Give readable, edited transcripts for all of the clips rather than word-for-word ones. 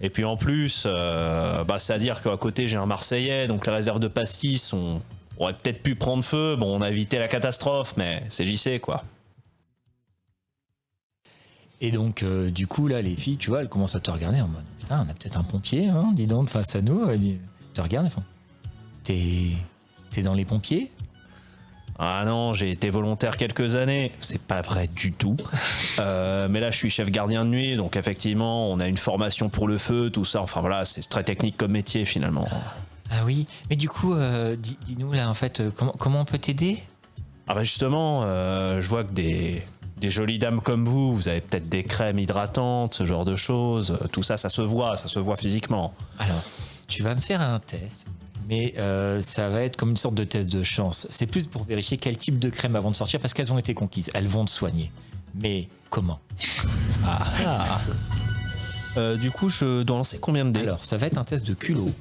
Et puis en plus, c'est-à-dire qu'à côté j'ai un Marseillais, donc les réserves de pastis aurait peut-être pu prendre feu. Bon, on a évité la catastrophe, mais c'est JC quoi. Et donc, du coup, là, les filles, tu vois, elles commencent à te regarder en mode putain, on a peut-être un pompier, hein, dis donc, face à nous. Elles te regardent, elles font t'es dans les pompiers? Ah non, j'ai été volontaire quelques années, c'est pas vrai du tout. Mais là, je suis chef gardien de nuit, donc effectivement, on a une formation pour le feu, tout ça. Enfin voilà, c'est très technique comme métier finalement. Ah oui, mais du coup, dis-nous là, en fait, comment on peut t'aider? Ah bah justement, je vois que des jolies dames comme vous avez peut-être des crèmes hydratantes, ce genre de choses. Tout ça, ça se voit physiquement. Alors, tu vas me faire un test, mais ça va être comme une sorte de test de chance. C'est plus pour vérifier quel type de crème avant de sortir, parce qu'elles ont été conquises. Elles vont te soigner. Mais comment? Du coup, je dois lancer combien de dés? Alors, ça va être un test de culot.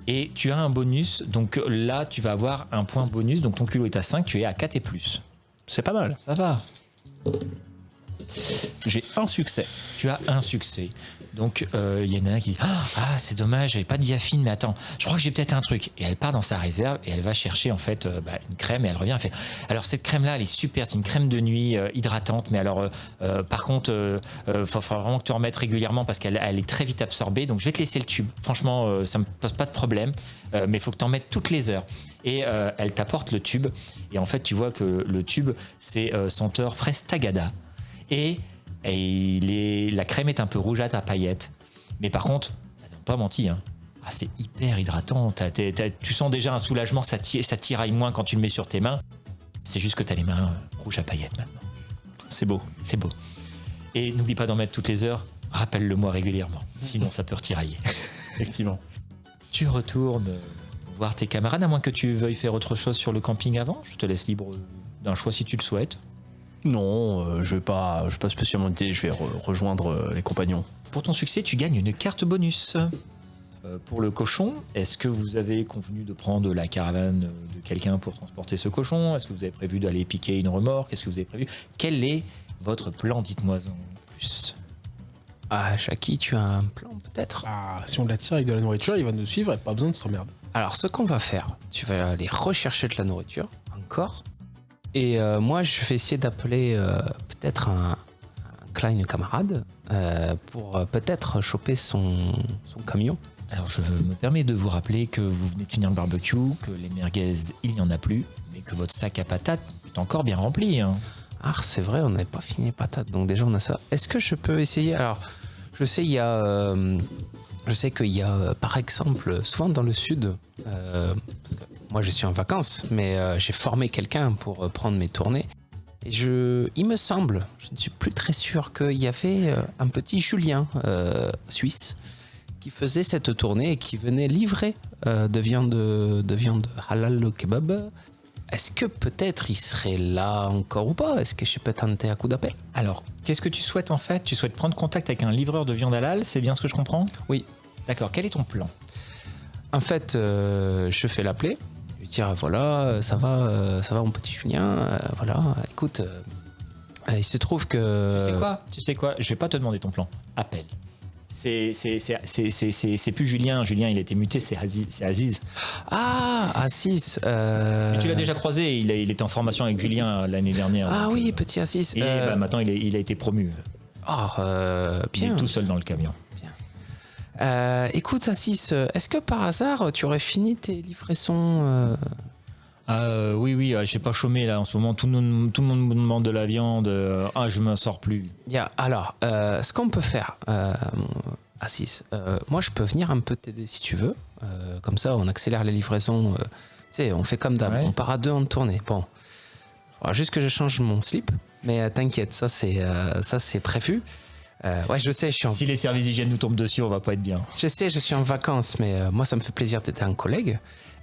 Et tu as un bonus, donc là, tu vas avoir un point bonus. Donc ton culot est à 5, tu es à 4 et plus. C'est pas mal. Ça va. J'ai un succès. Tu as un succès. Donc, il y en a un qui dit ah, c'est dommage, j'avais pas de diaphine, mais attends, je crois que j'ai peut-être un truc. Et elle part dans sa réserve et elle va chercher en fait une crème et elle revient. Elle fait alors, cette crème-là, elle est super, c'est une crème de nuit hydratante, mais alors, par contre, faut vraiment que tu en remettes régulièrement parce qu'elle est très vite absorbée. Donc, je vais te laisser le tube. Franchement, ça me pose pas de problème, mais il faut que tu en mettes toutes les heures. Et elle t'apporte le tube. Et en fait, tu vois que le tube, c'est senteur fraise tagada. Et la crème est un peu rougeâtre à paillettes. Mais par contre, elles n'ont pas menti. Hein. Ah, c'est hyper hydratant. Tu sens déjà un soulagement, ça tiraille moins quand tu le mets sur tes mains. C'est juste que tu as les mains rouges à paillettes maintenant. C'est beau. C'est beau. Et n'oublie pas d'en mettre toutes les heures. Rappelle-le-moi régulièrement. Sinon, ça peut retirailler. Effectivement. Tu retournes voir tes camarades, à moins que tu veuilles faire autre chose sur le camping avant. Je te laisse libre d'un choix si tu le souhaites. Non, je vais pas spécialement dire, je vais rejoindre les compagnons. Pour ton succès, tu gagnes une carte bonus. Pour le cochon, est-ce que vous avez convenu de prendre la caravane de quelqu'un pour transporter ce cochon? Est-ce que vous avez prévu d'aller piquer une remorque? Est-ce que vous avez prévu? Quel est votre plan? Dites-moi en plus. Ah, Jackie, tu as un plan peut-être? Ah, si on l'attire avec de la nourriture, il va nous suivre et pas besoin de s'emmerder. Alors, ce qu'on va faire, tu vas aller rechercher de la nourriture, encore. Et moi, je vais essayer d'appeler peut-être un Klein camarade pour peut-être choper son camion. Alors, je me permets de vous rappeler que vous venez de finir le barbecue, que les merguez, il n'y en a plus, mais que votre sac à patates est encore bien rempli. Hein. Ah, c'est vrai, on n'avait pas fini les patates, donc déjà on a ça. Est-ce que je peux essayer? Alors, je sais qu'il y a, par exemple, souvent dans le sud, parce que moi je suis en vacances, mais j'ai formé quelqu'un pour prendre mes tournées. Et il me semble, je ne suis plus très sûr, qu'il y avait un petit Julien suisse qui faisait cette tournée et qui venait livrer de viande halal au kebab. Est-ce que peut-être il serait là encore ou pas? Est-ce que je peux tenter un coup d'appel? Alors, qu'est-ce que tu souhaites en fait? Tu souhaites prendre contact avec un livreur de viande halal, c'est bien ce que je comprends? Oui. D'accord, quel est ton plan? En fait, je fais l'appeler. Je lui dis voilà, ça va mon petit Julien. Voilà, écoute, il se trouve que. Tu sais quoi? Je vais pas te demander ton plan. Appelle. C'est plus Julien. Julien, il a été muté, c'est Aziz. Ah, Aziz. Mais tu l'as déjà croisé, il était en formation avec Julien l'année dernière. Ah donc, oui, petit Aziz. Et maintenant, il a été promu. Bien. Il est tout seul dans le camion. Écoute, Aziz, est-ce que par hasard, tu aurais fini tes livraisons Oui, j'ai pas chômé là en ce moment. Tout le monde me demande de la viande. Je m'en sors plus. Alors, ce qu'on peut faire, Aziz, moi je peux venir un peu t'aider si tu veux. Comme ça, on accélère les livraisons. Tu sais, on fait comme d'hab. Ouais. On part à deux en tournée. Bon, alors, juste que je change mon slip, mais t'inquiète, ça c'est prévu. Ouais, je sais, si les services d'hygiène nous tombent dessus, on va pas être bien. Je sais, je suis en vacances, mais moi ça me fait plaisir d'être un collègue.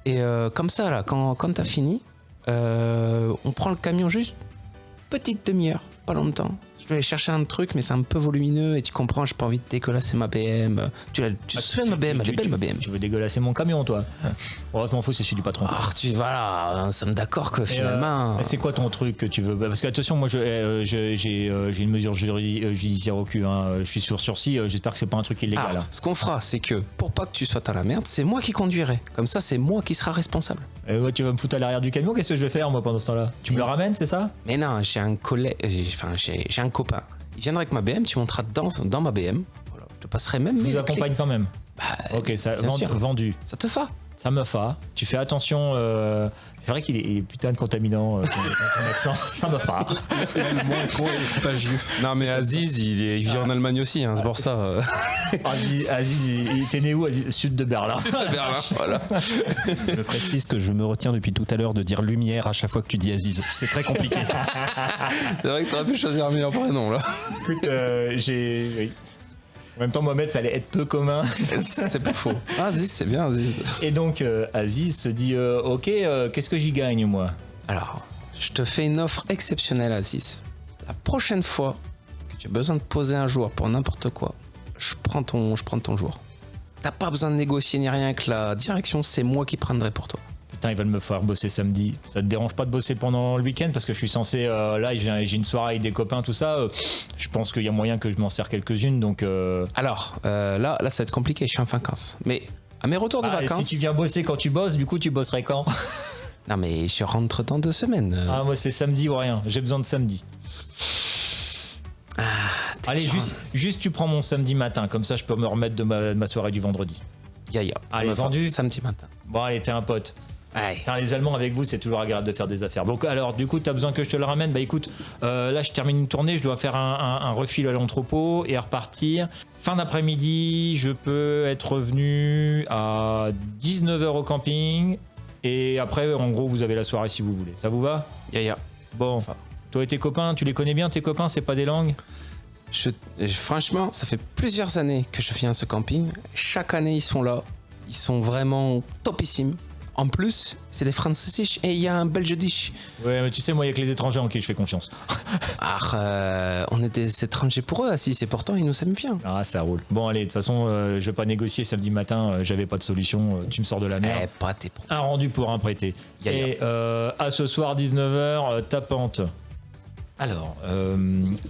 Et comme ça, là, quand t'as fini, on prend le camion juste petite demi-heure, pas longtemps. je dois aller chercher un truc, mais c'est un peu volumineux et tu comprends, j'ai pas envie de dégueulasser ma BM. Tu te souviens de ma BM, elle est belle ma BM. Tu veux dégueulasser mon camion, toi? Heureusement, c'est celui du patron. Ah, voilà, ça me d'accord que finalement. C'est quoi ton truc que tu veux? Parce que attention, moi j'ai une mesure judiciaire au cul. Hein. Je suis sur sursis. J'espère que c'est pas un truc illégal. Ah, ce qu'on fera, c'est que pour pas que tu sois à la merde, c'est moi qui conduirai. Comme ça, c'est moi qui sera responsable. Et ouais, tu vas me foutre à l'arrière du camion. Qu'est-ce que je vais faire moi pendant ce temps-là? Tu me le ramènes, c'est ça? Mais non, j'ai un collègue, j'ai un copain. Il viendra avec ma BM, tu monteras dans ma BM. Voilà, je te passerai même. Je vous accompagne quand même. Ok, ça vendu. Ça te fa. Ça me fa. Tu fais attention. C'est vrai qu'il est putain de contaminant ton accent. Ça me fa. Non mais Aziz, il vit en Allemagne aussi, hein, c'est pour ça. Aziz, il était né où? Sud de Berlin. Sud de Berlin, voilà. Je précise que je me retiens depuis tout à l'heure de dire lumière à chaque fois que tu dis Aziz. C'est très compliqué. C'est vrai que t'aurais pu choisir un meilleur prénom là. Écoute, oui. En même temps, Mohamed, ça allait être peu commun. C'est pas faux. Aziz, c'est bien Aziz. Et donc, Aziz se dit ok, qu'est-ce que j'y gagne, moi? Alors, je te fais une offre exceptionnelle, Aziz. La prochaine fois que tu as besoin de poser un joueur pour n'importe quoi, je prends ton joueur. T'as pas besoin de négocier ni rien avec la direction, c'est moi qui prendrai pour toi. Putain, ils veulent me faire bosser samedi. Ça te dérange pas de bosser pendant le week-end? Parce que je suis censé. Là, j'ai une soirée avec des copains, tout ça. Je pense qu'il y a moyen que je m'en sers quelques-unes. Donc. Alors, là, ça va être compliqué, je suis en vacances. Mais à mes retours de vacances. Si tu viens bosser quand tu bosses, du coup, tu bosserais quand? Non, mais je rentre dans 2 semaines. Ah, moi, c'est samedi ou rien. J'ai besoin de samedi. Allez, juste tu prends mon samedi matin. Comme ça, je peux me remettre de ma soirée du vendredi. Yaya. Allez, vendu. Samedi matin. Bon, allez, t'es un pote. Ouais. Putain, les Allemands avec vous, c'est toujours agréable de faire des affaires. Donc alors, du coup, t'as besoin que je te le ramène? Bah écoute, là je termine une tournée, je dois faire un refil à l'entrepôt et repartir. Fin d'après-midi, je peux être revenu à 19h au camping. Et après, en gros, vous avez la soirée si vous voulez. Ça vous va? Yaya. Bon, toi et tes copains, tu les connais bien tes copains? C'est pas des langues? Franchement, ça fait plusieurs années que je viens à ce camping. Chaque année, ils sont là. Ils sont vraiment topissimes. En plus, c'est des Français et il y a un Belge dish. Ouais, mais tu sais, moi, il y a que les étrangers en qui je fais confiance. On est des étrangers pour eux, Assis, et pourtant, ils nous aiment bien. Ah, ça roule. Bon, allez, de toute façon, je vais pas négocier samedi matin, j'avais pas de solution, tu me sors de la merde. Pas tes Un rendu pour un prêté. Et à ce soir, 19h, tapante. Alors,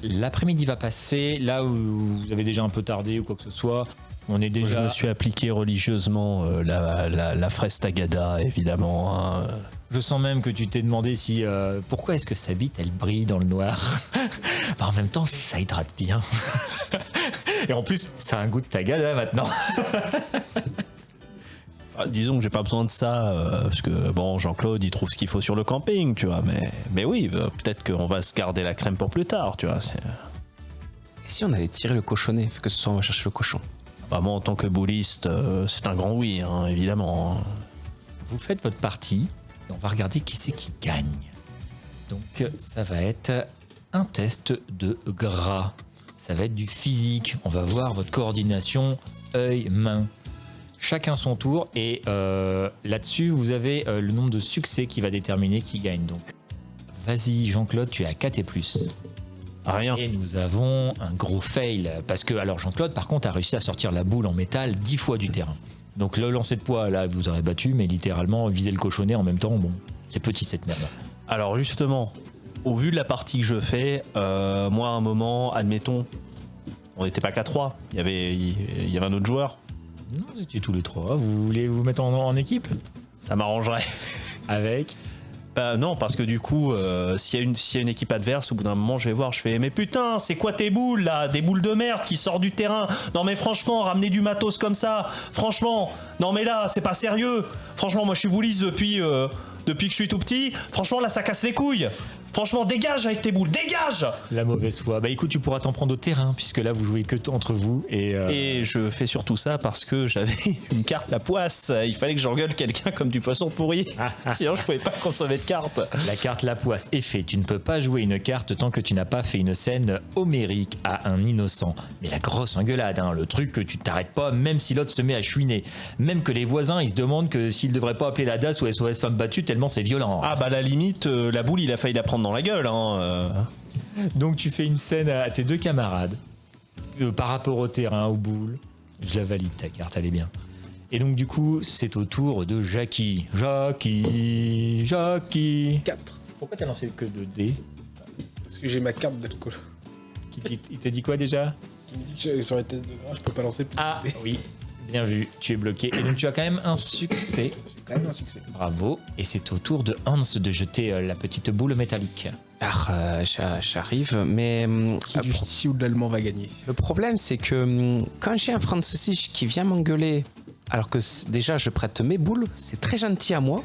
l'après-midi va passer, là où vous avez déjà un peu tardé ou quoi que ce soit. On est déjà... Je me suis appliqué religieusement la fraise tagada, évidemment. Hein. Je sens même que tu t'es demandé si... pourquoi est-ce que sa bite, elle brille dans le noir? Bah, en même temps, ça hydrate bien. Et en plus, ça a un goût de tagada maintenant. Disons que j'ai pas besoin de ça, parce que bon, Jean-Claude, il trouve ce qu'il faut sur le camping, tu vois. Mais oui, peut-être qu'on va se garder la crème pour plus tard, tu vois. Et si on allait tirer le cochonnet, que ce soit on va chercher le cochon? Bah, moi, en tant que bouliste, c'est un grand oui, hein, évidemment. Vous faites votre partie et on va regarder qui c'est qui gagne. Donc, ça va être un test de gras. Ça va être du physique. On va voir votre coordination œil-main. Chacun son tour et là-dessus, vous avez le nombre de succès qui va déterminer qui gagne. Donc, vas-y, Jean-Claude, tu es à 4 et plus. Rien. Et nous avons un gros fail. Parce que, alors, Jean-Claude, par contre, a réussi à sortir la boule en métal 10 fois du terrain. Donc, le lancer de poids, là, vous aurez battu, mais littéralement, viser le cochonnet en même temps, bon, c'est petit cette merde. Alors, justement, au vu de la partie que je fais, moi, à un moment, admettons, on n'était pas qu'à 3. Il y avait un autre joueur. Non, vous étiez tous les 3. Vous voulez vous mettre en équipe? Ça m'arrangerait. Avec non, parce que du coup, s'il y a une équipe adverse, au bout d'un moment, je vais voir, je fais mais putain, c'est quoi tes boules là? Des boules de merde qui sortent du terrain. Non mais franchement, ramener du matos comme ça, franchement, non mais là, c'est pas sérieux. Franchement, moi je suis bouliste depuis que je suis tout petit. Franchement, là, ça casse les couilles. Franchement, dégage avec tes boules, dégage! La mauvaise foi. Bah écoute, tu pourras t'en prendre au terrain, puisque là, vous jouez que entre vous. Et je fais surtout ça parce que j'avais une carte la poisse. Il fallait que j'engueule quelqu'un comme du poisson pourri. Sinon, je pouvais pas consommer de carte. La carte la poisse est faite. Tu ne peux pas jouer une carte tant que tu n'as pas fait une scène homérique à un innocent. Mais la grosse engueulade, hein, le truc que tu t'arrêtes pas, même si l'autre se met à chouiner. Même que les voisins, ils se demandent que s'ils devraient pas appeler la DAS ou SOS Femme Battue tellement c'est violent. Ah bah à la limite, la boule, il a failli la prendre dans la gueule. Hein. Donc tu fais une scène à tes deux camarades par rapport au terrain, aux boules. Je la valide ta carte, elle est bien. Et donc du coup, c'est au tour de Jackie. Jackie. 4. Pourquoi t'as lancé que 2 dés? Parce que j'ai ma carte d'alcool. Il te dit quoi déjà? Qui me dit que sur les tests de gras, je peux pas lancer plus. Ah oui, bien vu, tu es bloqué. Et donc tu as quand même un succès. J'ai quand même un succès. Bravo. Et c'est au tour de Hans de jeter la petite boule métallique. J'arrive, mais Qui du ch'ti ou de l'allemand va gagner? le problème, c'est que quand j'ai un Französisch qui vient m'engueuler, alors que déjà je prête mes boules, c'est très gentil à moi.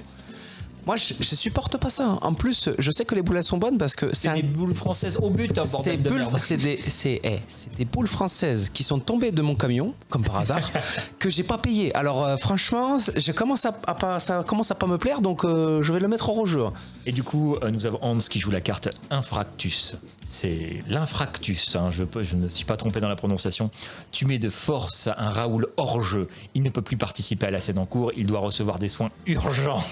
Moi, je supporte pas ça. En plus, je sais que les boules elles sont bonnes parce que C'est des boules françaises au but, un Ces bordel de bulles, merde. c'est des boules françaises qui sont tombées de mon camion, comme par hasard, que j'ai pas payé. Alors franchement, ça commence à pas me plaire, donc je vais le mettre hors jeu. Et du coup, nous avons Hans qui joue la carte Infractus. C'est l'infractus, hein, je ne me suis pas trompé dans la prononciation. Tu mets de force un Raoul hors jeu. Il ne peut plus participer à la scène en cours, il doit recevoir des soins urgents.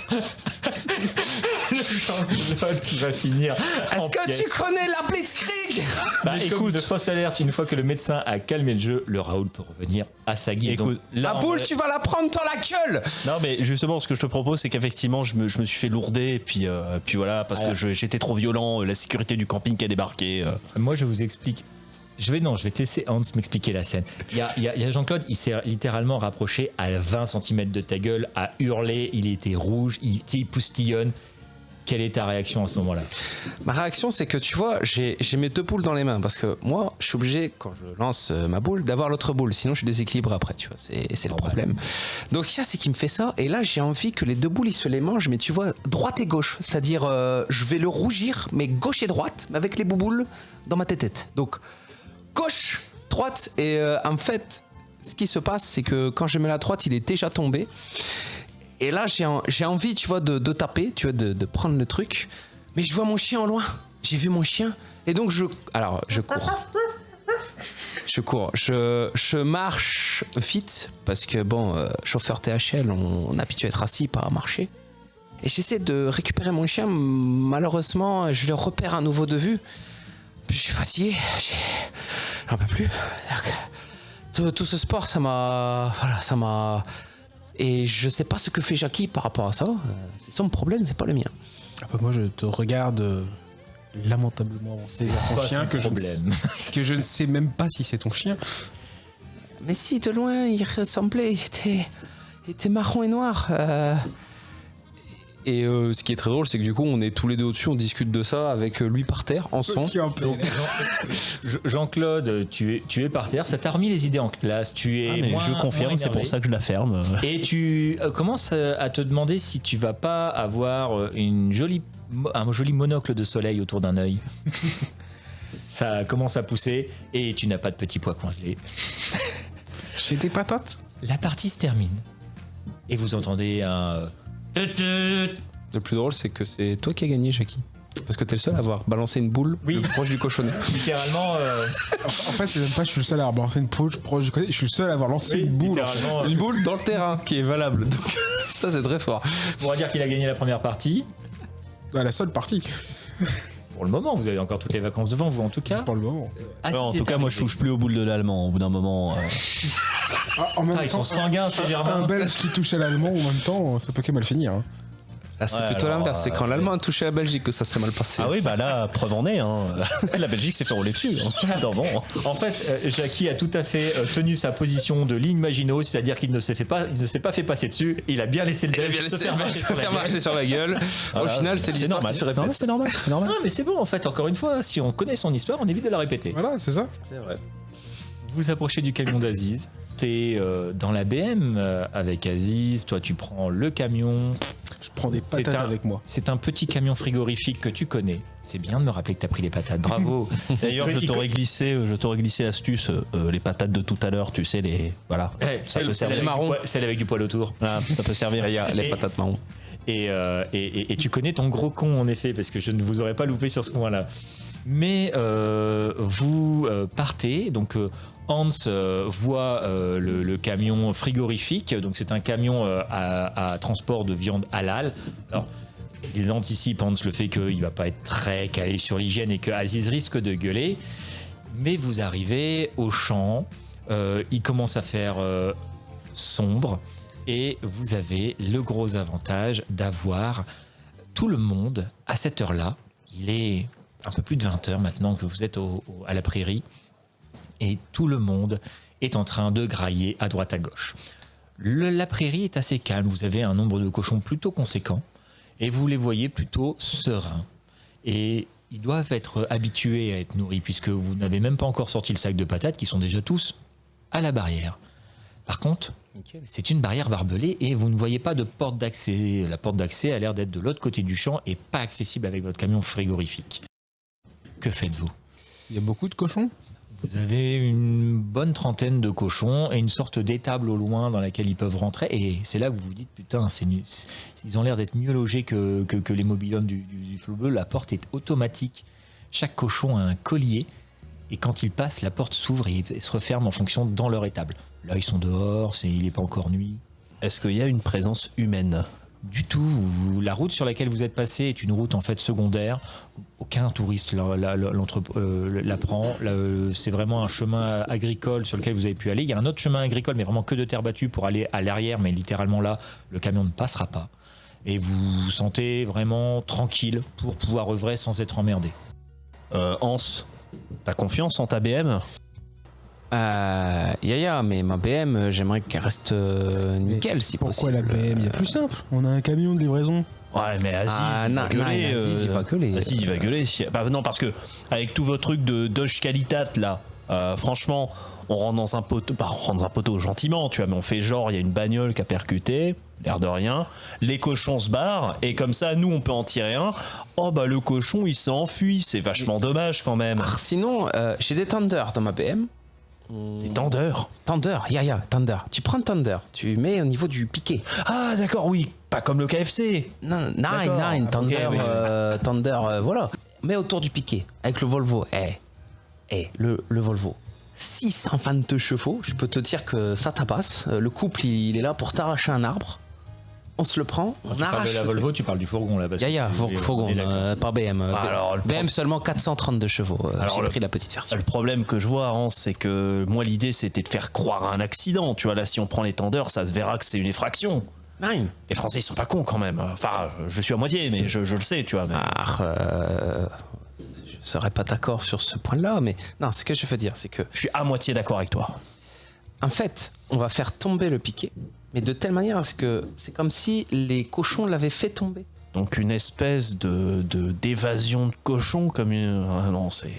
Jean-Claude qui va finir. Est-ce que pièces. tu connais la Blitzkrieg? Bah écoute, fausse alerte, une fois que le médecin a calmé le jeu, le Raoul peut revenir à sa guise. Écoute, Donc, La en boule, vrai- tu vas la prendre dans la gueule. Non, mais justement, ce que je te propose, c'est qu'effectivement, je me suis fait lourder, et puis voilà, parce que j'étais trop violent, la sécurité du camping qui a débarqué. Moi, je vous explique. Je vais te laisser Hans m'expliquer la scène. Il y a Jean-Claude, il s'est littéralement rapproché à 20 cm de ta gueule, à hurler, il était rouge, il poustillonne. Quelle est ta réaction à ce moment-là? Ma réaction, c'est que tu vois, j'ai mes deux boules dans les mains parce que moi, je suis obligé, quand je lance ma boule, d'avoir l'autre boule. Sinon, je suis déséquilibré après, tu vois. C'est le problème. Donc, il y a c'est qui me fait ça. Et là, j'ai envie que les deux boules, ils se les mangent, mais tu vois, droite et gauche. C'est-à-dire, je vais le rougir, mais gauche et droite, mais avec les bouboules dans ma tête. Donc, gauche, droite. Et en fait, ce qui se passe, c'est que quand je mets la droite, il est déjà tombé. Et là, j'ai envie, tu vois, de taper, tu vois, de prendre le truc. Mais je vois mon chien au loin. J'ai vu mon chien. Et donc, je cours. Je marche vite. Parce que, bon, chauffeur THL, on est habitué à être assis, pas à marcher. Et j'essaie de récupérer mon chien. Malheureusement, je le repère à nouveau de vue. Je suis fatigué. J'en peux plus. Tout ce sport, ça m'a... Et je sais pas ce que fait Jackie par rapport à ça. C'est son problème, c'est pas le mien. Ah bah moi, je te regarde lamentablement avancer vers ton chien que je ne sais même pas si c'est ton chien. Mais si, de loin, il ressemblait. Il était marron et noir. Et ce qui est très drôle, c'est que du coup, on est tous les deux au-dessus, on discute de ça avec lui par terre, en son. Donc, Jean-Claude, tu es par terre, ça t'a remis les idées en place. Tu es Mais moins, je confirme, moins c'est pour énervé. ça que je la ferme. Et tu commences à te demander si tu vas pas avoir un joli monocle de soleil autour d'un œil. Ça commence à pousser et tu n'as pas de petits pois congelés. J'ai des patates. La partie se termine et vous entendez un... Le plus drôle, c'est que c'est toi qui as gagné, Jackie. Parce que t'es le seul à avoir balancé une boule Oui. le plus proche du cochonnet. Littéralement... En fait, c'est même pas je suis le seul à avoir lancé une poule, je suis le seul à avoir lancé une boule. littéralement, Une boule dans le terrain qui est valable. Donc ça, c'est très fort. on va dire qu'il a gagné la première partie. La seule partie, Pour le moment, vous avez encore toutes les vacances devant vous en tout cas. pour le moment. Ah, en si, tout c'est cas, moi, je arrivé. touche plus aux boules de l'allemand. Au bout d'un moment, En même Putain, ils sont sanguins ces un Germains. Belge qui touche à l'allemand en même temps, ça peut que mal finir. Hein. Là, c'est Ouais, plutôt alors, l'inverse. C'est quand l'Allemand a touché la Belgique que ça s'est mal passé. ah oui, bah là, preuve en est. Hein. La Belgique s'est fait rouler dessus. Hein. Non, bon. En fait, Jackie a tout à fait tenu sa position de ligne Maginot, c'est-à-dire qu'il ne s'est pas fait passer dessus. Il a bien laissé le Il a Belge bien se laissé faire marcher sur la gueule. marcher sur la gueule. Au Voilà, final, c'est l'histoire normal. qui se Non, répète. mais c'est normal. C'est normal. Non, mais c'est bon en fait. Encore une fois, si on connaît son histoire, on évite de la répéter. Voilà, c'est ça. C'est vrai. Vous approchez du camion d'Aziz. T'es dans la BM avec Aziz. Toi, tu prends le camion. Je prends des C'est patates un- avec moi. C'est un petit camion frigorifique que tu connais. C'est bien de me rappeler que t'as pris les patates. Bravo. D'ailleurs, je t'aurais glissé l'astuce, les patates de tout à l'heure, tu sais, les. Voilà. Ça peut servir. Celle avec du poil autour. Voilà, ça peut servir. Il y a les Et- patates marron. Et tu connais ton gros con en effet, parce que je ne vous aurais pas loupé sur ce point-là. Mais vous partez, donc Hans voit le camion frigorifique, donc c'est un camion à transport de viande halal. Alors, Il anticipe Hans le fait qu'il va pas être très calé sur l'hygiène et que Aziz risque de gueuler. Mais vous arrivez au champ, il commence à faire sombre et vous avez le gros avantage d'avoir tout le monde à cette heure-là. Il est un peu plus de 20h maintenant que vous êtes à la prairie et tout le monde est en train de grailler à droite à gauche. La prairie est assez calme, vous avez un nombre de cochons plutôt conséquent et vous les voyez plutôt sereins. Et ils doivent être habitués à être nourris puisque vous n'avez même pas encore sorti le sac de patates qui sont déjà tous à la barrière. Par contre, c'est une barrière barbelée et vous ne voyez pas de porte d'accès. La porte d'accès a l'air d'être de l'autre côté du champ et pas accessible avec votre camion frigorifique. Que faites-vous ? Il y a beaucoup de cochons. Vous avez une bonne trentaine de cochons et une sorte d'étable au loin dans laquelle ils peuvent rentrer. Et c'est là que vous vous dites, putain, ils ont l'air d'être mieux logés que les mobil-homes du Flot Bleu. La porte est automatique. Chaque cochon a un collier. Et quand ils passent, la porte s'ouvre et se referme en fonction dans leur étable. Là, ils sont dehors, il n'est pas encore nuit. Est-ce qu'il y a une présence humaine ? Du tout. La route sur laquelle vous êtes passé est une route en fait secondaire. Aucun touriste la prend. C'est vraiment un chemin agricole sur lequel vous avez pu aller. Il y a un autre chemin agricole, mais vraiment que de terre battue pour aller à l'arrière. Mais littéralement là, le camion ne passera pas. Et vous vous sentez vraiment tranquille pour pouvoir œuvrer sans être emmerdé. Hans, t'as confiance en ta BM ? Mais ma BM, j'aimerais qu'elle reste nickel si Pourquoi possible. la BM ? Il y a plus simple. On a un camion de livraison. Ouais, mais Aziz, il va gueuler. Aziz, il va gueuler. Aziz, il va gueuler. Bah, non, parce que avec tout votre truc de Dodge Qualitat, là, franchement, on rentre dans un poteau, on rentre dans un poteau gentiment, tu vois, mais on fait genre, il y a une bagnole qui a percuté, l'air de rien, les cochons se barrent, et comme ça, nous, on peut en tirer un. Oh, bah, le cochon, il s'est enfui, c'est vachement dommage quand même. Sinon, j'ai des tenders dans ma BM. Des tendeurs. Tender, tender. Tu prends tender, tu mets au niveau du piquet. Ah, d'accord, oui, pas comme le KFC. Non, D'accord. tender, Ok, oui. tender, voilà. Mets autour du piquet, avec le Volvo. Le Volvo. 622 chevaux, je peux te dire que ça tabasse. Le couple, il est là pour t'arracher un arbre. On se le prend, on Tu parles arrache. de la le Volvo, truc. tu parles du fourgon là. Fourgon, pas BM. Alors, BM seulement 432 chevaux. Alors, J'ai pris la petite version. Le problème que je vois, Hans, c'est que moi, l'idée, c'était de faire croire à un accident. Tu vois, là, si on prend les tendeurs, ça se verra que c'est une effraction. Nine. Les Français, ils sont pas cons quand même. Enfin, je suis à moitié, mais je le sais, tu vois. Mais... Je serais pas d'accord sur ce point-là, mais non, ce que je veux dire, c'est que Je suis à moitié d'accord avec toi. en fait, on va faire tomber le piquet, mais de telle manière à ce que c'est comme si les cochons l'avaient fait tomber. Donc une espèce d'évasion de cochon comme une... Ah non, c'est...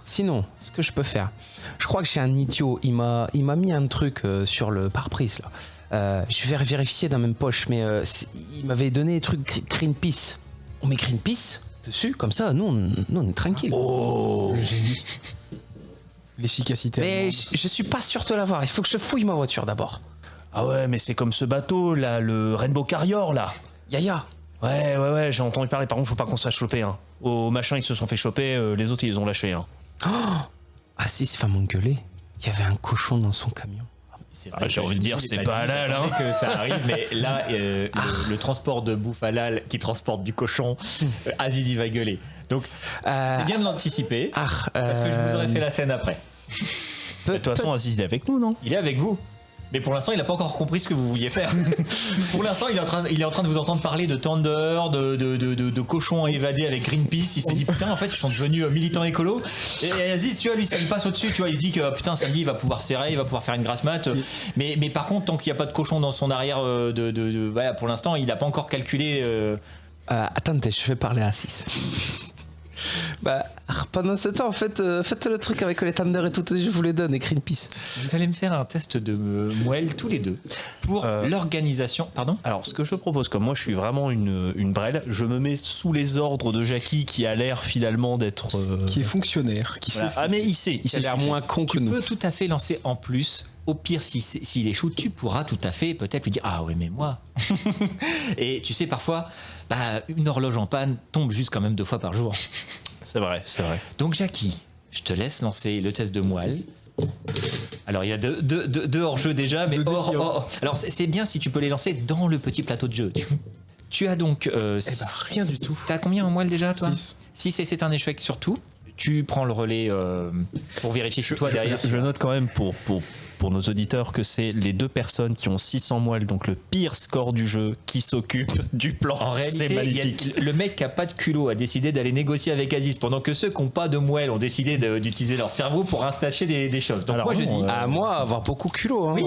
Sinon, ce que je peux faire, je crois que j'ai un idiot, il m'a mis un truc sur le pare-brise là. Je vais vérifier dans mes poches, mais il m'avait donné des trucs Greenpeace. On met Greenpeace dessus, comme ça, nous on est tranquille. Oh, Le génie. L'efficacité. Mais allemande. je suis pas sûr de l'avoir, il faut que je fouille ma voiture d'abord. ah ouais, mais c'est comme ce bateau, là, le Rainbow Carrier, là. Yaya, Ouais, j'ai entendu parler. Par contre, faut pas qu'on se fasse choper. Hein. Au machin, ils se sont fait choper, les autres, ils les ont lâchés. Hein. Assis va m'engueuler. Il y avait un cochon dans son camion. Ah, j'ai envie de dire, c'est pas halal. Hein. Que ça arrive, mais là, le transport de bouffe halal qui transporte du cochon, Aziz il va gueuler. Donc, c'est bien de l'anticiper, parce que je vous aurais fait la scène après. De toute façon, Aziz, il est avec nous, non? Il est avec vous. Mais pour l'instant, il n'a pas encore compris ce que vous vouliez faire. Pour l'instant, il est en train de vous entendre parler de tender, de cochons évadés avec Greenpeace. Il s'est dit, putain, en fait, ils sont devenus militants écolos. Et Aziz, tu vois, lui, ça lui passe au-dessus. Tu vois, il se dit que, putain, samedi, il va pouvoir serrer, il va pouvoir faire une grasse mat. Mais par contre, tant qu'il n'y a pas de cochon dans son arrière, voilà, pour l'instant, il n'a pas encore calculé. Attendez, je vais parler à Assis. Pendant ce temps, faites le truc avec les tenders et tout, je vous les donne, et Greenpeace. Vous allez me faire un test de moelle tous les deux pour l'organisation. Pardon? Alors, ce que je propose, comme moi je suis vraiment une brêle, je me mets sous les ordres de Jackie qui a l'air finalement d'être. Qui est fonctionnaire. Qui Voilà. sait Ah, mais il sait. Il a l'air moins con que Tu nous. peux tout à fait lancer en plus. Au pire, s'il échoue, tu pourras tout à fait peut-être lui dire ah ouais mais moi. Et tu sais parfois, une horloge en panne tombe juste quand même 2 fois par jour. C'est vrai. Donc Jackie, je te laisse lancer le test de moelle. Alors il y a deux hors-jeux déjà, mais alors c'est bien si tu peux les lancer dans le petit plateau de jeu. Tu as donc. rien du tout. T'as combien en moelle déjà, toi 6. 6 et c'est un échec sur tout. Tu prends le relais pour vérifier si toi derrière. Je note quand même pour nos auditeurs que c'est les 2 personnes qui ont 600 moelles, donc le pire score du jeu, qui s'occupent du plan. En réalité, c'est magnifique. le mec qui a pas de culot a décidé d'aller négocier avec Aziz, pendant que ceux qui n'ont pas de moelle ont décidé d'utiliser leur cerveau pour installer des choses. Donc Alors moi je non, dis. À moi, avoir beaucoup culot. Hein, Oui.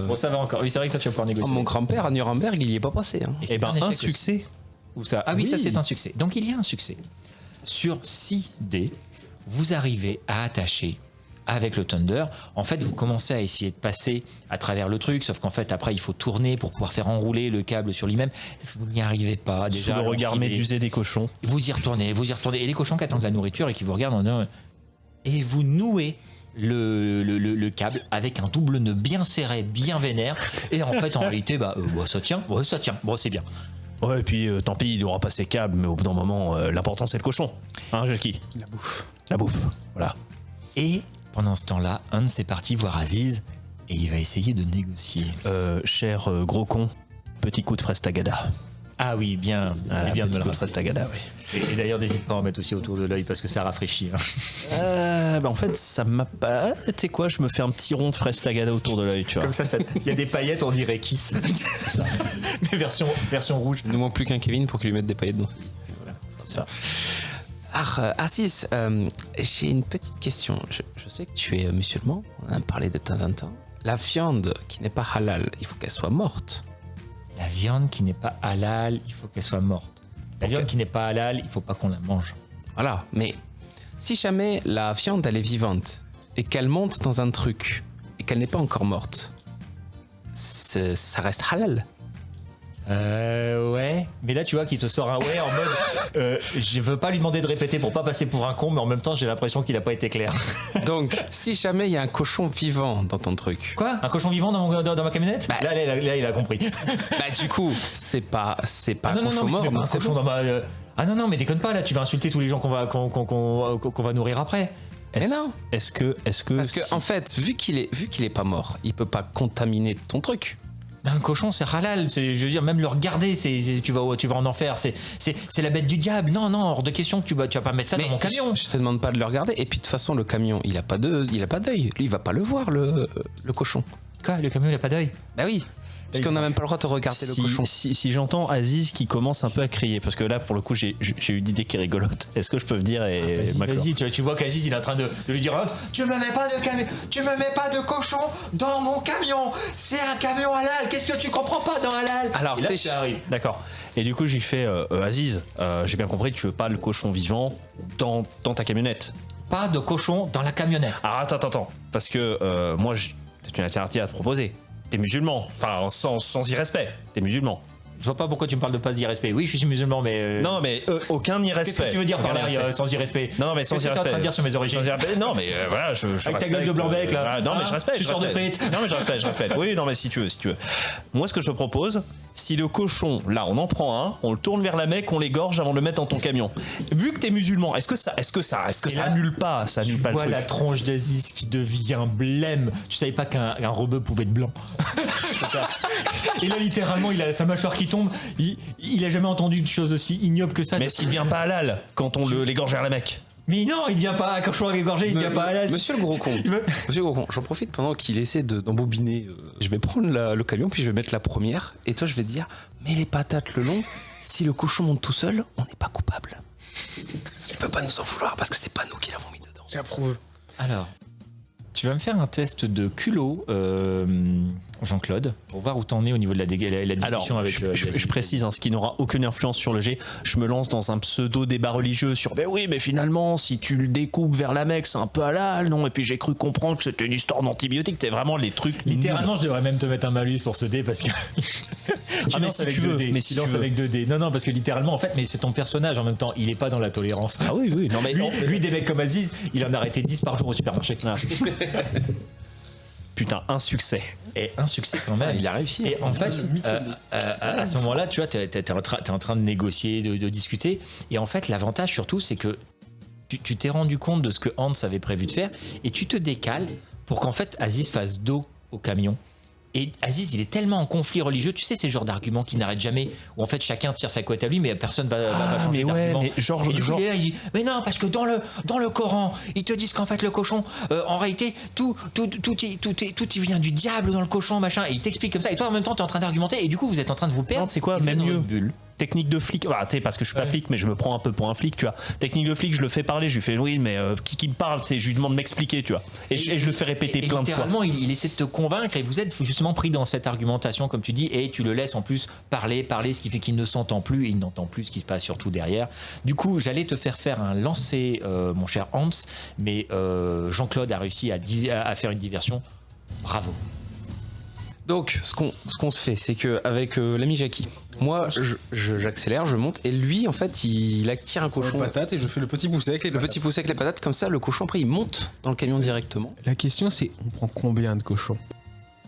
Bon, ça va encore. Oui, c'est vrai que toi tu vas pouvoir négocier. Mon grand-père à Nuremberg, il y est pas passé. Hein. c'est Et ben échec un aussi. succès. Ou ça. Ah oui, ça c'est un succès. Donc il y a un succès. Sur 6 dés, vous arrivez à attacher avec le Thunder. En fait, vous commencez à essayer de passer à travers le truc, sauf qu'en fait, après, il faut tourner pour pouvoir faire enrouler le câble sur lui-même. Vous n'y arrivez pas. Déjà, Sous le regard l'enfiler. médusé des cochons. Vous y retournez. Et les cochons qui attendent la nourriture et qui vous regardent en disant... Et vous nouez le câble avec un double nœud bien serré, bien vénère. Et en fait, en réalité, ça tient. Ouais, ça tient. Bon, c'est bien. Ouais, et puis tant pis, il aura pas ses câbles, mais au bout d'un moment, l'important c'est le cochon. Hein, Jackie? La bouffe. La bouffe, voilà. Et pendant ce temps-là, Hans est parti voir Aziz et il va essayer de négocier. Cher gros con, petit coup de fraise tagada. Ah oui, bien. Ah, C'est bien de petit me coup le de fraise tagada, oui. Et d'ailleurs, n'hésite pas à en mettre aussi autour de l'œil parce que ça rafraîchit. Hein. En fait, ça m'a pas. Tu sais quoi, je me fais un petit rond de fraise tagada autour de l'œil, tu vois. Comme ça, il y a des paillettes, on dirait Kiss. C'est ça. Mais version rouge. Il ne manque plus qu'un Kevin pour qu'il lui mette des paillettes dans sa vie. C'est ça. Ça. Aziz, j'ai une petite question. Je sais que tu es musulman, on en a parlé de temps en temps. La viande qui n'est pas halal, il faut qu'elle soit morte. La viande qui n'est pas halal, il faut qu'elle soit morte. La viande qui n'est pas halal, il faut pas qu'on la mange. Voilà, mais si jamais la viande elle est vivante et qu'elle monte dans un truc et qu'elle n'est pas encore morte, ça reste halal. Ouais. Mais là, tu vois qu'il te sort un ouais en mode je veux pas lui demander de répéter pour pas passer pour un con, mais en même temps, j'ai l'impression qu'il a pas été clair. Donc, si jamais il y a un cochon vivant dans ton truc, Quoi? Un cochon vivant dans ma camionnette? Bah. Là, il a compris. du coup, c'est pas Ah un non, cochon mais tu mort, mets pas non, un c'est cochon bon. dans ma. Ah non, mais déconne pas, là, tu vas insulter tous les gens qu'on va nourrir après. Mais non. Est-ce que. Parce que en fait, vu qu'il est pas mort, il peut pas contaminer ton truc. Un cochon, c'est halal. Je veux dire, même le regarder, tu vas en enfer. C'est la bête du diable. Non, hors de question que tu vas pas mettre ça dans mon camion. Je te demande pas de le regarder. Et puis de toute façon, le camion, il a pas d'œil. Lui, il va pas le voir, le cochon. Quoi? Le camion, il a pas d'œil? Bah oui. Parce qu'on n'a même pas le droit de regarder le cochon. Si j'entends Aziz qui commence un peu à crier, parce que là, pour le coup, j'ai une idée qui est rigolote. Est-ce que je peux venir et Vas-y, tu vois qu'Aziz, il est en train de lui dire tu me mets pas de camion, tu me mets pas de cochon dans mon camion. C'est un camion halal. Qu'est-ce que tu comprends pas dans halal? Alors, Et là, t'es- ça arrive. D'accord. Et du coup, j'ai fait Aziz, j'ai bien compris que tu veux pas le cochon vivant dans ta camionnette. Pas de cochon dans la camionnette. Alors attends. Parce que moi, c'est une alternative à te proposer. T'es musulman. Enfin, sans irrespect. T'es musulman. Je vois pas pourquoi tu me parles de pas d'irrespect. Oui, je suis musulman, mais. Non, mais aucun irrespect. Qu'est-ce que tu veux dire par Aucun là, irrespect. sans irrespect? Non, mais sans Qu'est-ce que t'es en irrespect. train de dire sur mes origines? Sans irrespect. Non, mais voilà, je Avec ta respecte, gueule de blanc-bec, là. voilà, non, mais Hein, je respecte. tu je sors de respecte. frites. Non, mais je respecte. Oui, non, mais si tu veux. Moi, ce que je te propose, si le cochon, là, on en prend un, on le tourne vers la Mecque, on l'égorge avant de le mettre dans ton camion. Vu que t'es musulman, est-ce que ça Et là, annule pas, ça Tu annule pas le vois truc. la tronche d'Aziz qui devient blême. Tu savais pas qu'un rebeu pouvait être blanc. C'est ça. Et là, littéralement, il a sa mâchoire qui tombe. Il a jamais entendu de choses aussi ignobles que ça. Mais est-ce qu'il devient pas halal quand on l'égorge vers la Mecque? Mais non, il devient pas. Quand je suis égorgé, il devient pas halal. Monsieur le gros con. Il veut- Monsieur le gros con, j'en profite pendant qu'il essaie d'embobiner. Je vais prendre le camion, puis je vais mettre la première. Et toi, je vais te dire, mets les patates le long. Si le cochon monte tout seul, on n'est pas coupable. Tu peux pas nous en vouloir parce que c'est pas nous qui l'avons mis dedans. J'approuve. Alors, tu vas me faire un test de culot, Jean-Claude, pour voir où t'en es au niveau de la discussion Alors, avec. je précise, ce qui n'aura aucune influence sur le jet. Je me lance dans un pseudo débat religieux sur ben oui, mais finalement, si tu le découpes vers la Mecque, c'est un peu halal, non? Et puis j'ai cru comprendre que c'était une histoire d'antibiotiques. C'est vraiment les trucs. Littéralement, je devrais même te mettre un malus pour ce dé parce que. Ah, mais si tu veux, mais si tu veux. avec 2 dés. Non, parce que littéralement, en fait, mais c'est ton personnage en même temps. Il est pas dans la tolérance. Ah oui, non mais Lui, des mecs comme Aziz, il en a arrêté 10 par jour au supermarché. putain, un succès. Et un succès quand même. Il a réussi. Et en fait, à ce moment-là, tu vois, t'es en train de négocier, de discuter. Et en fait, l'avantage surtout, c'est que tu t'es rendu compte de ce que Hans avait prévu de faire et tu te décales pour qu'en fait Aziz fasse dos au camion. Et Aziz, il est tellement en conflit religieux, tu sais, ces genres d'arguments qui n'arrêtent jamais, où en fait chacun tire sa couette à lui, mais personne va changer d'argument. mais genre, Et du coup, il est là, il dit, mais non, parce que dans le Coran, ils te disent qu'en fait le cochon, en réalité, tout il vient du diable dans le cochon, machin, et il t'explique comme ça, et toi en même temps, tu es en train d'argumenter, et du coup, vous êtes en train de vous perdre. Non, c'est quoi, et vous même êtes dans mieux. une bulle. Technique de flic, bah, tu sais, parce que je suis pas flic, mais je me prends un peu pour un flic, tu vois. Technique de flic, je le fais parler, je lui fais oui, mais qui me parle, je lui demande de m'expliquer, tu vois. Et je le fais répéter plein de fois. Littéralement, il essaie de te convaincre et vous êtes justement pris dans cette argumentation, comme tu dis, et tu le laisses en plus parler, ce qui fait qu'il ne s'entend plus et il n'entend plus ce qui se passe surtout derrière. Du coup, j'allais te faire un lancer, mon cher Hans, mais Jean-Claude a réussi à faire une diversion. Bravo. Donc, ce qu'on se fait, c'est qu'avec l'ami Jackie, moi, j'accélère, je monte, et lui, en fait, il attire un cochon. Patate et je fais le petit poussé avec les Le patates. petit poussé avec les patates, comme ça, le cochon, après, il monte dans le camion directement. La question, c'est on prend combien de cochons?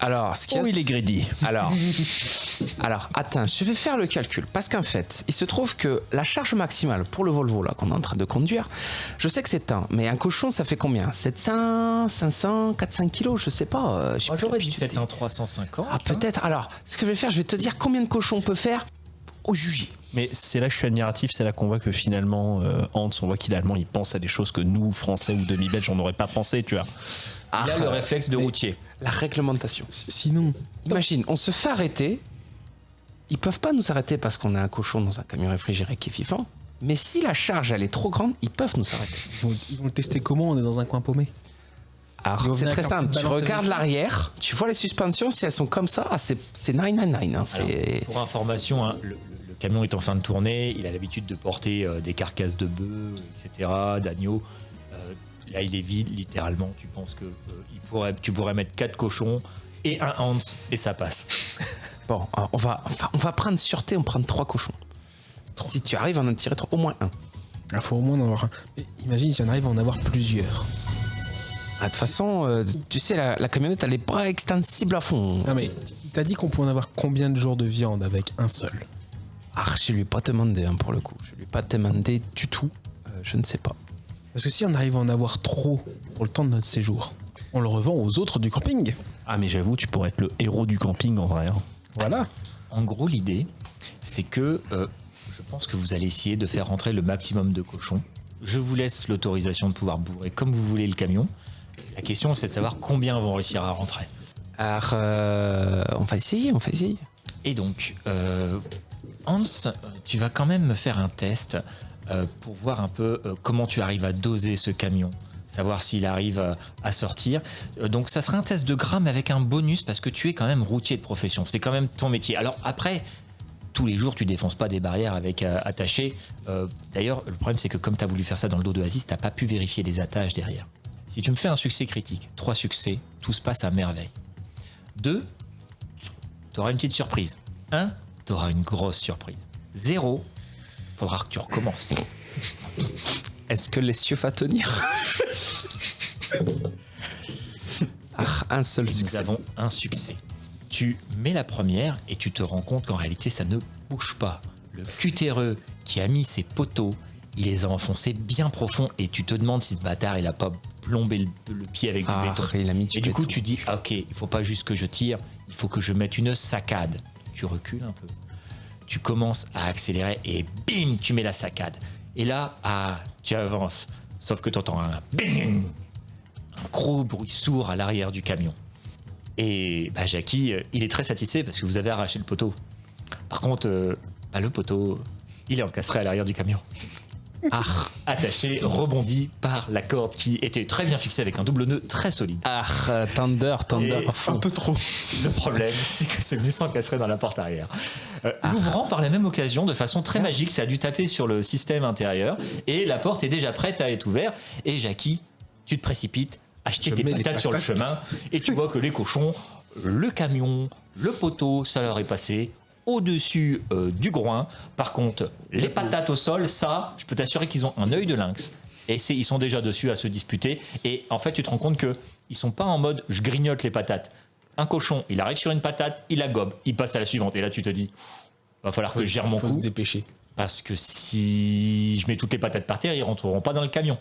Alors, ce qu'il y a, Oh, il est greedy. Alors, attends, je vais faire le calcul. Parce qu'en fait, il se trouve que la charge maximale pour le Volvo là qu'on est en train de conduire, je sais que c'est un. Mais un cochon, ça fait combien? 700, 500, 400 kilos, je sais pas. Moi, j'aurais dit peut-être un 350. Ah, peut-être. Alors, ce que je vais faire, je vais te dire combien de cochons on peut faire au Jugy. Mais c'est là que je suis admiratif, c'est là qu'on voit que finalement, Hans, on voit qu'il est allemand, il pense à des choses que nous, Français ou demi-belges, on n'aurait pas pensé, tu vois. Il a le réflexe de routier. La réglementation. Sinon, Imagine, on se fait arrêter. Ils peuvent pas nous arrêter parce qu'on a un cochon dans un camion réfrigéré qui est fifant. Mais si la charge elle est trop grande, ils peuvent nous arrêter. ils vont le tester comment? On est dans un coin paumé. Alors Ils vont c'est venir très avec leur simple. petite Tu balance regardes électrique. l'arrière, tu vois les suspensions, si elles sont comme ça, c'est 999. Hein, c'est... Pour information, hein, le camion est en fin de tournée, il a l'habitude de porter des carcasses de bœufs, etc., d'agneaux. Là, il est vide, littéralement. Tu penses que tu pourrais mettre 4 cochons et un Hans et ça passe. Bon, on va prendre sûreté, on prend 3 cochons. Si tu arrives à en tirer au moins un. Il faut au moins en avoir un. Mais imagine si on arrive à en avoir plusieurs. Ah, de toute façon, tu sais, la camionnette, elle est pas extensible à fond. Non mais, il t'a dit qu'on pouvait en avoir combien de jours de viande avec un seul? Ah, je lui ai pas demandé, hein, pour le coup. Je lui ai pas demandé du tout. Je ne sais pas. Parce que si on arrive à en avoir trop pour le temps de notre séjour, on le revend aux autres du camping. Ah, mais j'avoue, tu pourrais être le héros du camping en vrai. Hein. Voilà. En gros, l'idée, c'est que je pense que vous allez essayer de faire rentrer le maximum de cochons. Je vous laisse l'autorisation de pouvoir bourrer comme vous voulez le camion. La question, c'est de savoir combien vont réussir à rentrer. Alors, on va essayer. Et donc, Hans, tu vas quand même me faire un test pour voir un peu comment tu arrives à doser ce camion, savoir s'il arrive à sortir. Donc ça sera un test de grammes avec un bonus parce que tu es quand même routier de profession, c'est quand même ton métier. Alors après, tous les jours tu défonces pas des barrières avec attachées. D'ailleurs, le problème c'est que comme tu as voulu faire ça dans le dos de Aziz, tu n'as pas pu vérifier les attaches derrière. Si tu me fais un succès critique, 3 succès, tout se passe à merveille. 2, tu auras une petite surprise. 1, tu auras une grosse surprise. 0, faudra que tu recommences. Est-ce que l'essieu va tenir? Un seul Nous succès. avons un succès. Tu mets la première et tu te rends compte qu'en réalité ça ne bouge pas. Le cutéreux qui a mis ses poteaux, il les a enfoncés bien profond et tu te demandes si ce bâtard il a pas plombé le pied avec du béton. Il a mis du Et du coup béton. tu dis ah, ok, il faut pas juste que je tire, il faut que je mette une saccade. Tu recules un peu. Tu commences à accélérer et bim, tu mets la saccade. Et là, tu avances. Sauf que tu entends un bing, un gros bruit sourd à l'arrière du camion. Et Jackie, il est très satisfait parce que vous avez arraché le poteau. Par contre, le poteau, il est encastré à l'arrière du camion. Attaché, rebondi par la corde qui était très bien fixée avec un double nœud très solide. Thunder Et à fond. Un peu trop. Le problème, c'est que ce nœud s'encastrait dans la porte arrière. L'ouvrant par la même occasion, de façon très magique, ça a dû taper sur le système intérieur et la porte est déjà prête à être ouverte. Et Jackie, tu te précipites, acheter des mets des patates sur le patates. chemin et tu vois que les cochons, le camion, le poteau, ça leur est passé au-dessus du groin. Par contre, les patates au sol, ça, je peux t'assurer qu'ils ont un œil de lynx. Et ils sont déjà dessus à se disputer. Et en fait, tu te rends compte qu'ils sont pas en mode je grignote les patates. Un cochon, il arrive sur une patate, il la gobe, il passe à la suivante. Et là, tu te dis, va falloir que je gère mon Faut se coup. dépêcher. Parce que si je mets toutes les patates par terre, ils rentreront pas dans le camion.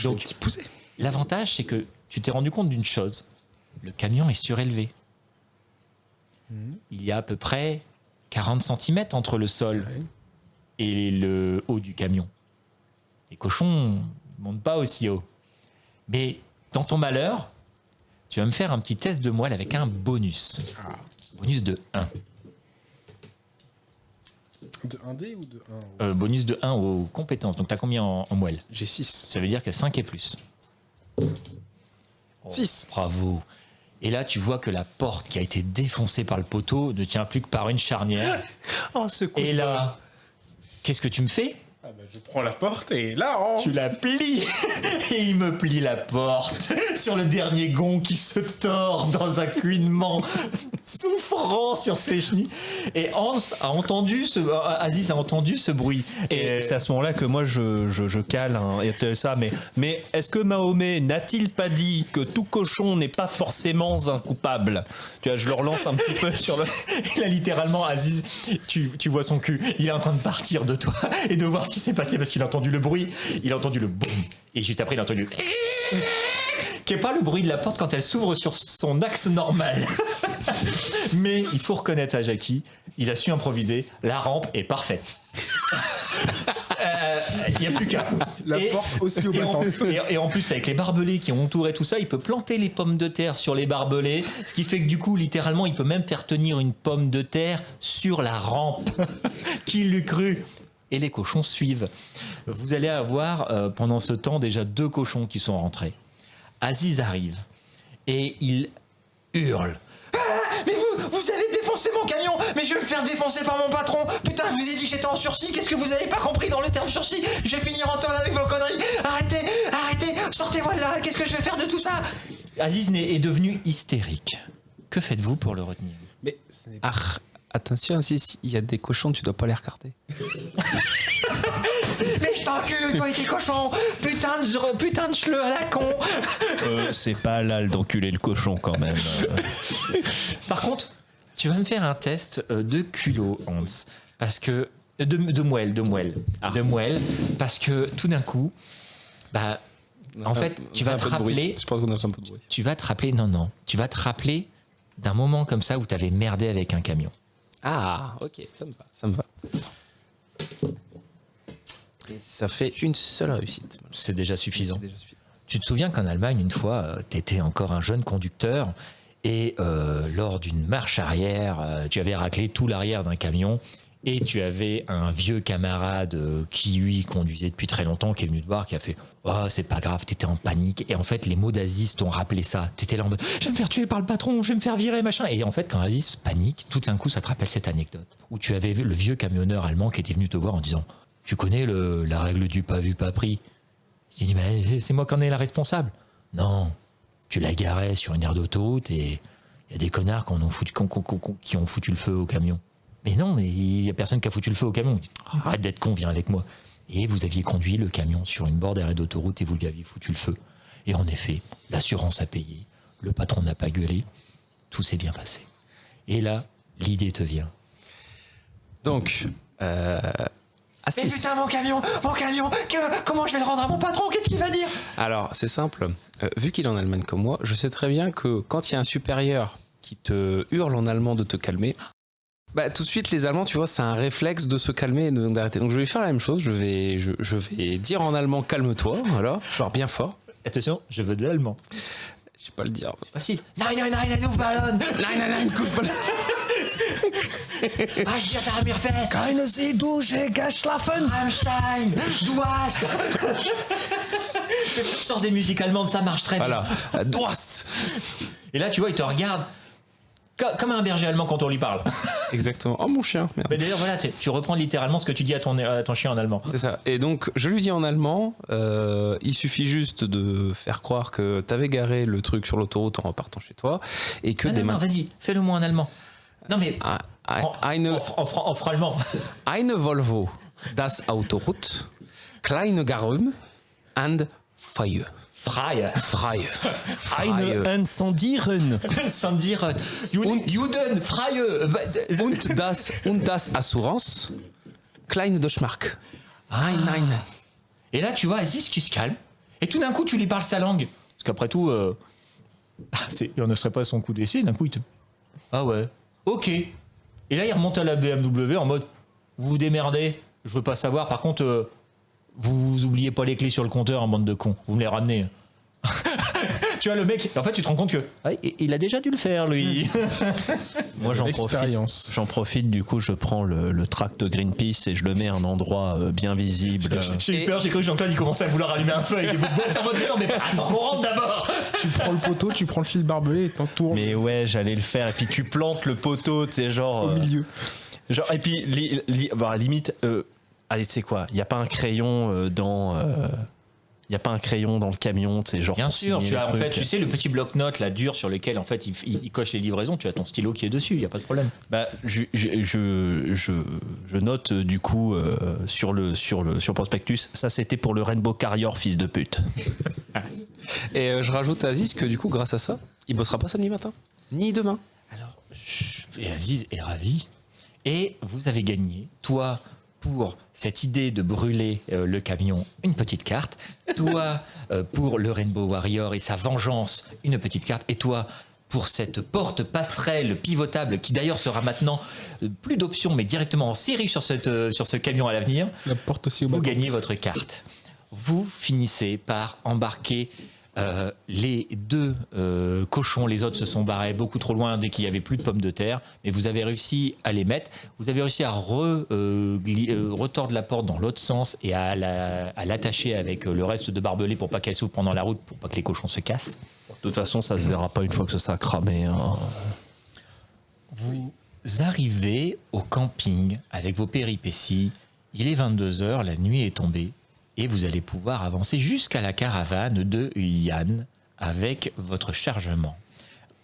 Donc, Petit poussé. l'avantage, c'est que tu t'es rendu compte d'une chose. Le camion est surélevé. il y a à peu près 40 cm entre le sol et le haut du camion. Les cochons ne montent pas aussi haut. Mais dans ton malheur, tu vas me faire un petit test de moelle avec un bonus. Bonus de 1. De 1D ou de 1 Bonus de 1 aux compétences. Donc, tu as combien en moelle? J'ai 6. Ça veut dire qu'il y a 5 et plus. 6. Bravo. Et là, tu vois que la porte qui a été défoncée par le poteau ne tient plus que par une charnière. Oh, ce coup. Et là, qu'est-ce que tu me fais? Ah bah, je prends la porte et là, Tu la plies. Et il me plie la porte sur le dernier gond qui se tord dans un couinement souffrant sur ses chenilles. Et Aziz a entendu ce bruit. Et c'est à ce moment-là que moi je cale ça. Mais est-ce que Mahomet n'a-t-il pas dit que tout cochon n'est pas forcément un coupable? Tu vois, je le relance un petit peu sur le. Il a littéralement, Aziz, tu vois son cul. Il est en train de partir de toi et de voir ce qui s'est passé parce qu'il a entendu le bruit. Il a entendu le boum. Et juste après, il a entendu. Qui n'est pas le bruit de la porte quand elle s'ouvre sur son axe normal. Mais il faut reconnaître à Jackie, il a su improviser. La rampe est parfaite. Il n'y a plus qu'à. La porte aussi au battant. Et en plus, avec les barbelés qui ont entouré tout ça, il peut planter les pommes de terre sur les barbelés. Ce qui fait que du coup, littéralement, il peut même faire tenir une pomme de terre sur la rampe. Qui l'eût cru? Et les cochons suivent. Vous allez avoir pendant ce temps déjà 2 cochons qui sont rentrés. Aziz arrive et il hurle. Ah, mais vous avez défoncé mon camion, mais je vais me faire défoncer par mon patron. Putain, je vous ai dit que j'étais en sursis. Qu'est-ce que vous avez pas compris dans le terme sursis? Je vais finir en tôle avec vos conneries. Arrêtez, sortez-moi de là. Qu'est-ce que je vais faire de tout ça? Aziz est devenu hystérique. Que faites-vous pour le retenir? Mais ce n'est Ah, attention, si il y a des cochons, tu dois pas les recarter. Mais je t'encule, toi et tes cochons. Putain de chleu à la con. C'est pas là d'enculer le cochon quand même. Par contre, tu vas me faire un test de culot, Hans. Parce que. De moelle. De moelle. Parce que tout d'un coup, en fait, tu vas te rappeler. Je pense qu'on a fait un peu de bruit. Tu vas te rappeler. Non. Tu vas te rappeler d'un moment comme ça où tu avais merdé avec un camion. Ah, ok, ça me va. Et ça fait une seule réussite. C'est déjà suffisant. C'est déjà suffisant. Tu te souviens qu'en Allemagne, une fois, tu étais encore un jeune conducteur et lors d'une marche arrière, tu avais raclé tout l'arrière d'un camion et tu avais un vieux camarade qui, lui, conduisait depuis très longtemps, qui est venu te voir, qui a fait « Oh, c'est pas grave, t'étais en panique. » Et en fait, les mots d'Aziz t'ont rappelé ça. T'étais là en mode « Je vais me faire tuer par le patron, je vais me faire virer, machin. » Et en fait, quand Aziz panique, tout d'un coup, ça te rappelle cette anecdote où tu avais vu le vieux camionneur allemand qui était venu te voir en disant « Tu connais la règle du pas vu, pas pris ?» Il dit, mais c'est moi qui en ai la responsable. Non, tu l'as garé sur une aire d'autoroute et il y a des connards qui ont foutu le feu au camion. Mais non, mais il n'y a personne qui a foutu le feu au camion. Arrête d'être con, viens avec moi. Et vous aviez conduit le camion sur une bord d'arrêt d'autoroute et vous lui aviez foutu le feu. Et en effet, l'assurance a payé, le patron n'a pas gueulé, tout s'est bien passé. Et là, l'idée te vient. Donc, Mais putain, mon camion, comment je vais le rendre à mon patron? Qu'est-ce qu'il va dire? alors, c'est simple. Vu qu'il est en Allemagne comme moi, je sais très bien que quand il y a un supérieur qui te hurle en allemand de te calmer, tout de suite, les Allemands, tu vois, c'est un réflexe de se calmer et d'arrêter. Donc, je vais faire la même chose. Je vais dire en allemand, calme-toi, voilà, genre bien fort. Attention, je veux de l'allemand. Je sais pas le dire. C'est facile. Nein, Luftballon. Nein, coupe Ah, je viens à mir fest. Keine Sie Dusche geschlafen. Rammstein, du hast. Je sors des musiques allemandes, ça marche très bien. Voilà, du hast. Et là, tu vois, il te regarde comme un berger allemand quand on lui parle. Exactement. Oh, mon chien, merde. Mais d'ailleurs, voilà, tu reprends littéralement ce que tu dis à ton chien en allemand. C'est ça. Et donc, je lui dis en allemand, il suffit juste de faire croire que t'avais garé le truc sur l'autoroute en repartant chez toi et que Non, vas-y, fais-le moi en allemand. Non, mais en franc-allemand. Eine Volvo, das Autoroute, kleine Garum and Feuer. Freie. Eine incendieren. Sans dire Juden, Freie. Und das Assurance, kleine Deutschmark. Nein. Et là, tu vois Aziz qui se calme. Et tout d'un coup, tu lui parles sa langue. Parce qu'après tout, on ne serait pas à son coup d'essai. D'un coup, il te... Ah ouais, Ok. Et là, il remonte à la BMW en mode, vous vous démerdez, je veux pas savoir. Par contre, vous oubliez pas les clés sur le compteur, en bande de cons. Vous me les ramenez. Tu vois, le mec, en fait, tu te rends compte que il a déjà dû le faire, lui. Moi, j'en profite, du coup, je prends le tract de Greenpeace et je le mets à un endroit bien visible. J'ai eu peur, j'ai cru que Jean-Claude il commençait à vouloir allumer un feu avec des bouts de bois. En mode, mais non, mais attends qu'on rentre d'abord. Tu prends le poteau, tu prends le fil barbelé et t'entoures Mais ouais, j'allais le faire. Et puis tu plantes le poteau, tu sais, genre. au milieu. Genre, et puis, limite, allez, tu sais quoi, il n'y a pas un crayon dans. Il n'y a pas un crayon dans le camion, tu sais, genre. Bien pour sûr, signer tu les as en trucs. fait, tu sais, le petit bloc-notes, là, dur, sur lequel, en fait, il coche les livraisons, tu as ton stylo qui est dessus, il n'y a pas de problème. Bah, je note du coup sur prospectus, ça c'était pour le Rainbow Carrier, fils de pute. Et je rajoute à Aziz que du coup, grâce à ça, il bossera pas samedi matin, ni demain. Alors, Aziz est ravi. Et vous avez gagné, toi, pour cette idée de brûler le camion, une petite carte. Toi, pour le Rainbow Warrior et sa vengeance, une petite carte. Et toi, pour cette porte passerelle pivotable, qui d'ailleurs sera maintenant plus d'options, mais directement en série sur ce camion à l'avenir, La porte aussi au vous bas. gagnez votre carte. Vous finissez par embarquer les deux cochons. Les autres se sont barrés beaucoup trop loin dès qu'il n'y avait plus de pommes de terre, mais vous avez réussi à les mettre. Vous avez réussi à retordre la porte dans l'autre sens et à l'attacher avec le reste de barbelé pour pas qu'elle s'ouvre pendant la route, pour pas que les cochons se cassent. De toute façon, ça se verra pas une fois que ça sera cramé. Hein. Vous arrivez au camping avec vos péripéties. Il est 22h, la nuit est tombée. Et vous allez pouvoir avancer jusqu'à la caravane de Yann avec votre chargement.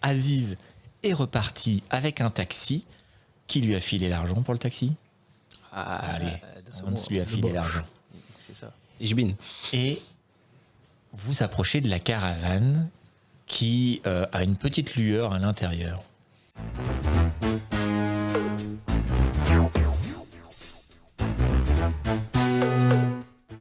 Aziz est reparti avec un taxi. Qui lui a filé l'argent pour le taxi ? Allez, Hans lui a filé l'argent. C'est ça. Ijbin. Et vous approchez de la caravane qui a une petite lueur à l'intérieur.